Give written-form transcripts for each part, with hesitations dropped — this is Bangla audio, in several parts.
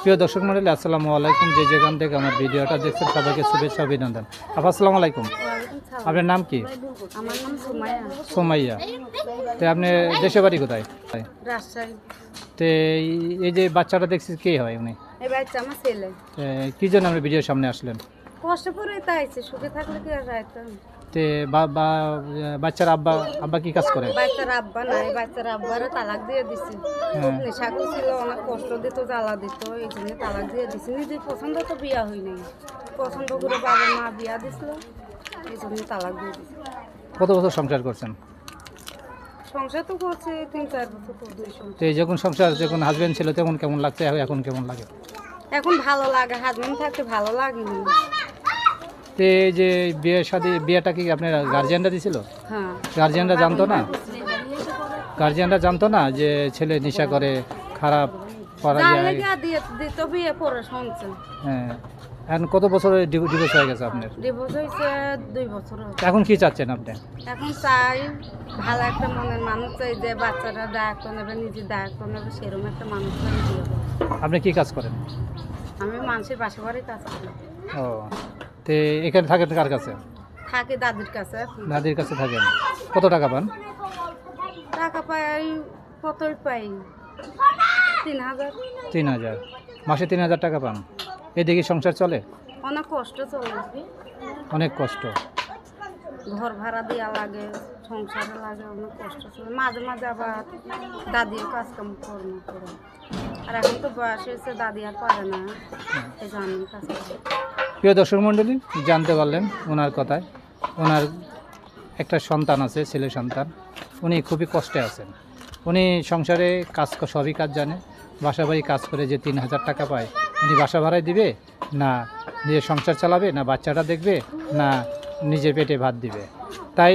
প্রিয় দর্শক মণ্ডলী, আসসালামু আলাইকুম। যে যেখান থেকে আমার ভিডিওটা দেখছেন সবাইকে শুভেচ্ছা অভিনন্দন। আপা আসসালামু আলাইকুম। আপনার নাম কি? আমার নাম সুমাইয়া। সোমাইয়া। তো আপনি দেশের বাড়ি কোথায়? রাজশাহী। তো এই যে বাচ্চাটা দেখছি কে হয় উনি? এই বাচ্চা আমার ছেলে। কি জন্য আপনি ভিডিওর সামনে আসলেন? কষ্ট করে তাইছে, সুখে থাকলে কি আর যাইতাম। তে বাচ্চার আব্বা কি কাজ করে? বাচ্চার আব্বা নাই, বাচ্চার আব্বারে তালাক দিয়ে দিছি। নেশাখোর ছিল, অনেক কষ্ট দিত, জ্বালা দিত, এই জন্য তালাক দিয়ে দিছি। নিজে পছন্দ তো বিয়া হই নাই, পছন্দ করে বাবা মা বিয়া দিছিল, এই জন্য তালাক দিয়ে দিছি। কত বছর সংসার করছেন? সংসার তো করছে 3-4 বছর তো, 2 সংসার। তো যখন যখন হাজবেন্ড ছিল তখন কেমন লাগছে, এখন কেমন লাগে? এখন ভালো লাগে, হাজবেন্ড থাকতে ভালো লাগেনি। তো এই যে বিয়েটা কি আপনার গার্জিয়ানরা দিছিল? হ্যাঁ। গার্জিয়ানরা জানতো না যে ছেলে নেশা করে, খারাপ করা যায়? দিত বিয়ে পরে শুনছে। হ্যাঁ। এখন কত বছরের ডিভোর্স হয়ে গেছে আপনার? ডিভোর্স হয়েছে 2 বছর। এখন কি চাচ্ছেন আপনি? এখন চাই ভালো একটা মনের মানুষ চাই, যে বাচ্চারা দায়িত্ব নেবে, নিজে দায়িত্ব নেবে, সেরকম একটা মানুষ চাই। আপনি কি কাজ করেন? আমি মানুষের পাশে বাড়ি কাজ করি। ও, তো এখানে থাকেন কার কাছে? থাকি দাদির কাছে। দাদির কাছে থাকেন। কত টাকা পান? টাকা পাই, কতই পাই, 3000। 3000 মাসে 3000 টাকা পান? এদিকে সংসার চলে? অনেক কষ্ট চলে, অনেক কষ্ট। ঘর ভাড়া দেওয়া লাগে, সংসারে লাগে, অনেক কষ্ট চলে। মাঝে মাঝে আবার দাদিও কাজকাম কর্ম করে, আর এখন তো বয়স হয়েছে, দাদি আর পারে না, এই জন্য আমি কাজ করি। প্রিয় দর্শক মণ্ডলী, জানতে পারলেন ওনার কথায়, ওনার একটা সন্তান আছে, ছেলে সন্তান। উনি খুবই কষ্টে আছেন। উনি সংসারে সবই কাজ জানে, বাসা বাড়ি কাজ করে যে 3000 টাকা পায়, উনি বাসা ভাড়ায় দিবে না নিজের সংসার চালাবে, না বাচ্চাটা দেখবে, না নিজের পেটে ভাত দিবে। তাই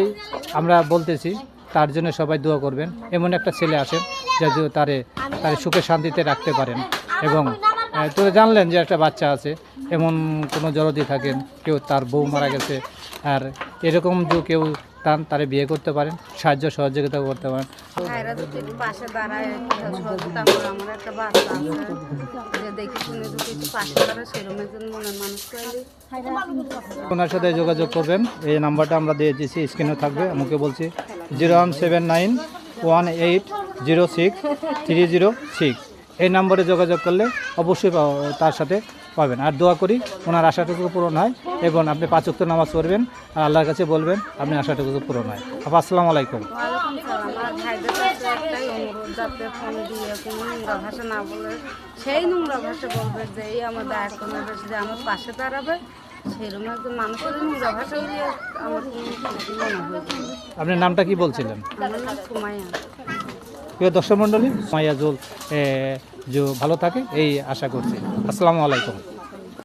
আমরা বলতেছি তার জন্য সবাই দোয়া করবেন। এমন একটা ছেলে আসেন যাতে তারে সুখে শান্তিতে রাখতে পারেন। এবং তো জানলেন যে একটা বাচ্চা আছে, এমন কোনো জরদি থাকেন, কেউ তার বউ মারা গেছে, আর এরকম যে কেউ তারে বিয়ে করতে পারেন, সাহায্য সহযোগিতা করতে পারেন। ভাইরা যদি একটু পাশে দাঁড়ায়, সহযোগিতা করে, আমার একটা বাচ্চা আছে, যে দেখে শুনে যদি একটু পাশে দাঁড়ায়, সেরকম একজন মনের মানুষ পাইলে ওনার সাথে যোগাযোগ করবেন। এই নাম্বারটা আমরা দিয়ে দিয়েছি, স্ক্রিনে থাকবে। আমাকে বলছি 017918063006। এই নম্বরে যোগাযোগ করলে অবশ্যই তার সাথে পাবেন। আর দোয়া করি ওনার আশাটুকু পূরণ হয়, এবং আপনি 5 ওয়াক্ত নামাজ পড়বেন আর আল্লাহর কাছে বলবেন আপনি আশাটুকু পূরণ হয়। আসসালামু আলাইকুম। ওয়ালাইকুম সালাম। আর ভাইদের কাছে একটাই অনুরোধ, যাতে ফোন দিয়ে কোনো নোংরা ভাষা না বলে, সেই নোংরা ভাষা বলবে যে এই আমার দায়িত্ব নেবে, যে আমার পাশে দাঁড়াবে, সেরকম একজন মানুষের নোংরা ভাষা দিয়ে আমার মনে হয়েছে। আপনার নামটা কি বলছিলেন? আমার নাম সুমাইয়া। প্রিয় দর্শক মণ্ডলী, মাইয়া জুল ভালো থাকে এই আশা করছি। আসসালামু আলাইকুম।